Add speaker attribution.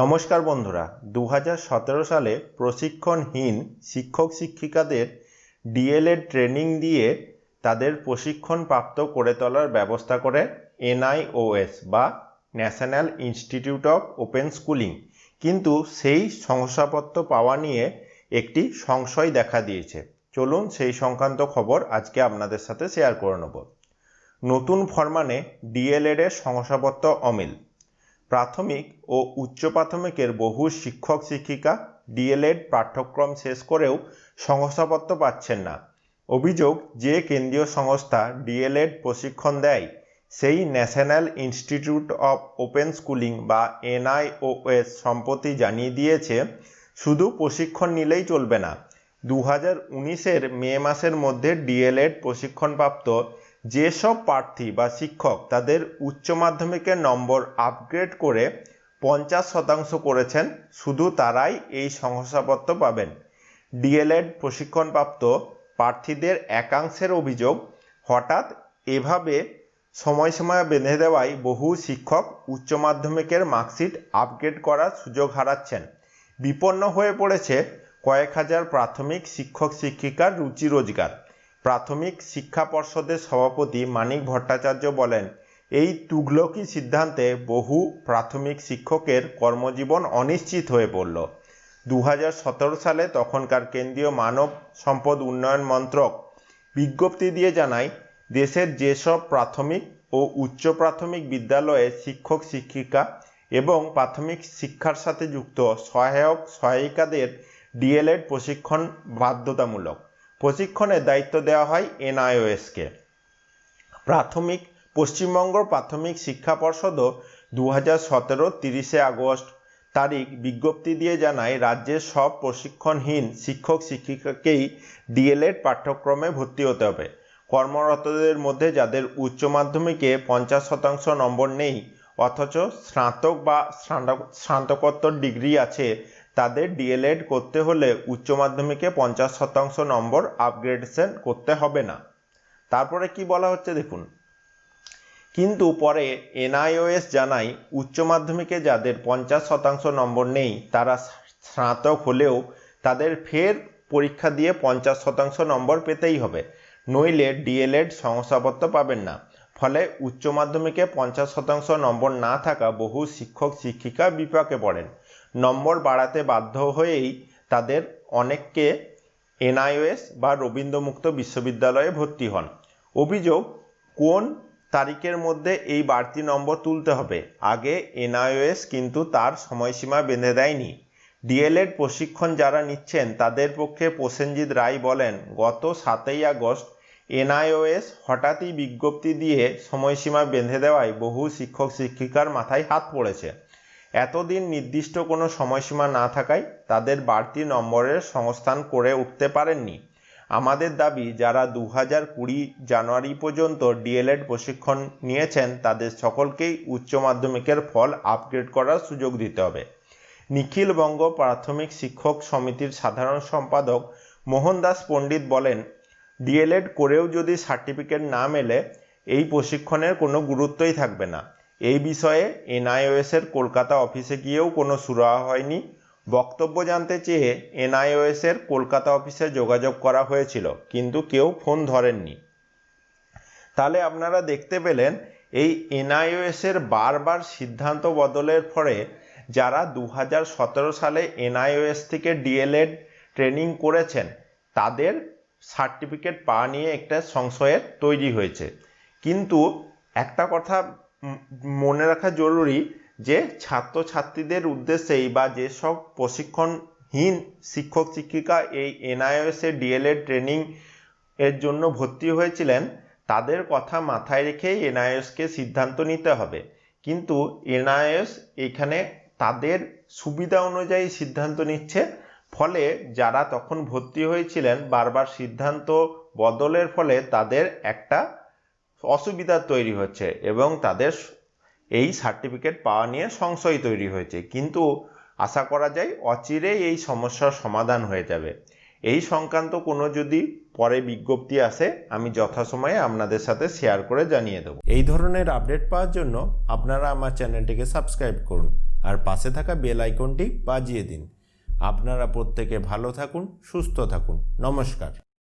Speaker 1: নমস্কার বন্ধুরা, 2017 সালে প্রশিক্ষণহীন শিক্ষক শিক্ষিকাদের ডিএলএড ট্রেনিং দিয়ে তাদের প্রশিক্ষণ প্রাপ্ত করে তোলার ব্যবস্থা করে এনআইওএস বা national institute of open schooling. কিন্তু সেই শংসাপত্র পাওয়া নিয়ে একটি সংশয় দেখা দিয়েছে। চলুন সেই সংক্রান্ত খবর আজকে আপনাদের সাথে শেয়ার করে নেব। নতুন ফরমানে ডিএলএড এর শংসাপত্র অমিল। প্রাথমিক ও উচ্চ প্রাথমিকের বহু শিক্ষক শিক্ষিকা ডিএলএড পাঠ্যক্রম শেষ করেও শংসাপত্র পাচ্ছেন না। অভিযোগ, যে কেন্দ্রীয় সংস্থা ডিএলএড প্রশিক্ষণ দেয় সেই national institute of open schooling বা এনআইওএস সম্প্রতি জানিয়ে দিয়েছে, শুধু প্রশিক্ষণ নিলেই চলবে না। 2019-এর মে মাসের মধ্যে ডিএলএড প্রশিক্ষণপ্রাপ্ত যেসব প্রার্থী বা শিক্ষক তাদের উচ্চ মাধ্যমিকের নম্বর আপগ্রেড করে 50% করেছেন, শুধু তারাই এই শংসাপত্র পাবেন। ডিএলএড প্রশিক্ষণপ্রাপ্ত প্রার্থীদের একাংশের অভিযোগ, হঠাৎ এভাবে সময়সীমা বেঁধে দেওয়ায় বহু শিক্ষক উচ্চ মাধ্যমিকের মার্কশিট আপগ্রেড করার সুযোগ হারাচ্ছেন। বিপন্ন হয়ে পড়েছে কয়েক হাজার প্রাথমিক শিক্ষক শিক্ষিকার রুচি রোজগার। প্রাথমিক শিক্ষা পর্ষদের সভাপতি মানিক ভট্টাচার্য বলেন, এই তুগলকি সিদ্ধান্তে বহু প্রাথমিক শিক্ষকের কর্মজীবন অনিশ্চিত হয়ে পড়ল। 2017 সালে তখনকার কেন্দ্রীয় মানব সম্পদ উন্নয়ন মন্ত্রক বিজ্ঞপ্তি দিয়ে জানায়, দেশের যেসব প্রাথমিক ও উচ্চ প্রাথমিক বিদ্যালয়ে শিক্ষক শিক্ষিকা এবং প্রাথমিক শিক্ষার সাথে যুক্ত সহায়ক সহায়িকাদের ডিএলএড প্রশিক্ষণ বাধ্যতামূলক। প্রশিক্ষণের দায়িত্ব দেওয়া হয় এনআইওএসকে। পশ্চিমবঙ্গ প্রাথমিক শিক্ষা পর্ষদও 2017 30 আগস্ট তারিখ বিজ্ঞপ্তি দিয়ে জানায়, রাজ্যের সব প্রশিক্ষণহীন শিক্ষক শিক্ষিকাকেই ডিএলএড পাঠ্যক্রমে ভর্তি হতে হবে। কর্মরতদের মধ্যে যাদের উচ্চ মাধ্যমিকে 50% নম্বর নেই অথচ স্নাতক বা স্নাতকোত্তর ডিগ্রি আছে, তাদের ডিএলএড করতে হলে উচ্চ মাধ্যমিকে 50% নম্বর আপগ্রেডেশন করতে হবে না। তারপরে কি বলা হচ্ছে দেখুন। কিন্তু পরে এনআইওএস জানায়, উচ্চ মাধ্যমিকে যাদের 50% নম্বর নেই তারা স্নাতক হলেও তাদের ফের পরীক্ষা দিয়ে 50% নম্বর পেতেই হবে, নইলে ডিএলএড শংসাপত্র পাবেন না। ফলে উচ্চ মাধ্যমিকে 50% নম্বর না থাকা বহু শিক্ষক শিক্ষিকা বিপাকে পড়েন। নম্বর বাড়াতে বাধ্য হয়েই তাদের অনেককে এনআইওএস বা রবীন্দ্রমুক্ত বিশ্ববিদ্যালয়ে ভর্তি হন। অভিযোগ, কোন তারিখের মধ্যে এই বাড়তি নম্বর তুলতে হবে, আগে এনআইওএস কিন্তু তার সময়সীমা বেঁধে দেয়নি। ডিএলএড প্রশিক্ষণ যারা নিচ্ছেন তাদের পক্ষে প্রসেনজিৎ রায় বলেন, গত 7 আগস্ট এনআইওএস হঠাৎই বিজ্ঞপ্তি দিয়ে সময়সীমা বেঁধে দেওয়ায় বহু শিক্ষক শিক্ষিকার মাথায় হাত পড়েছে। এতদিন নির্দিষ্ট কোনো সময়সীমা না থাকায় তাদের বাড়তি নম্বরের সংস্থান করে উঠতে পারেননি। আমাদের দাবি, যারা 2020 জানুয়ারি পর্যন্ত ডিএলএড প্রশিক্ষণ নিয়েছেন তাদের সকলকেই উচ্চ মাধ্যমিকের ফল আপগ্রেড করার সুযোগ দিতে হবে। নিখিল বঙ্গ প্রাথমিক শিক্ষক সমিতির সাধারণ সম্পাদক মোহনদাস পণ্ডিত বলেন, ডিএলএড করেও যদি সার্টিফিকেট না মেলে এই প্রশিক্ষণের কোনো গুরুত্বই থাকবে না। এই বিষয়ে এনআইওএস এর কলকাতা অফিসে গিয়েও কোনো সুরাহা হয়নি। বক্তব্য জানতে চেয়ে এনআইওএস এর কলকাতা অফিসে যোগাযোগ করা হয়েছিল, কিন্তু কেউ ফোন ধরেননি। তাহলে আপনারা দেখতে পেলেন, এই এনআইওএস এর বারবার সিদ্ধান্ত বদলের ফলে যারা 2017 সালে এনআইওএস থেকে ডিএলএড ট্রেনিং করেছেন তাদের সার্টিফিকেট পাওয়া নিয়ে একটা সংশয়ের তৈরি হয়েছে। কিন্তু একটা কথা মনে রাখা জরুরি, যে ছাত্রছাত্রীদের উদ্দেশ্যেই বা যেসব প্রশিক্ষণহীন শিক্ষক শিক্ষিকা এই এনআইওএস এর ডিএলএড ট্রেনিং এর জন্য ভর্তি হয়েছিলেন তাদের কথা মাথায় রেখেই এনআইওএসকে সিদ্ধান্ত নিতে হবে। কিন্তু এনআইওএস এখানে তাদের সুবিধা অনুযায়ী সিদ্ধান্ত নিচ্ছে, ফলে যারা তখন ভর্তি হয়েছিলেন বারবার সিদ্ধান্ত বদলের ফলে তাদের একটা অসুবিধা তৈরি হচ্ছে এবং তাদের এই সার্টিফিকেট পাওয়া নিয়ে সংশয় তৈরি হয়েছে। কিন্তু আশা করা যায় অচিরেই এই সমস্যার সমাধান হয়ে যাবে। এই সংক্রান্ত কোনো যদি পরে বিজ্ঞপ্তি আসে আমি যথাসময়ে আপনাদের সাথে শেয়ার করে জানিয়ে দেব। এই ধরনের আপডেট পাওয়ার জন্য আপনারা আমার চ্যানেলটিকে সাবস্ক্রাইব করুন আর পাশে থাকা বেল আইকনটি বাজিয়ে দিন। আপনারা প্রত্যেকে ভালো থাকুন, সুস্থ থাকুন। নমস্কার।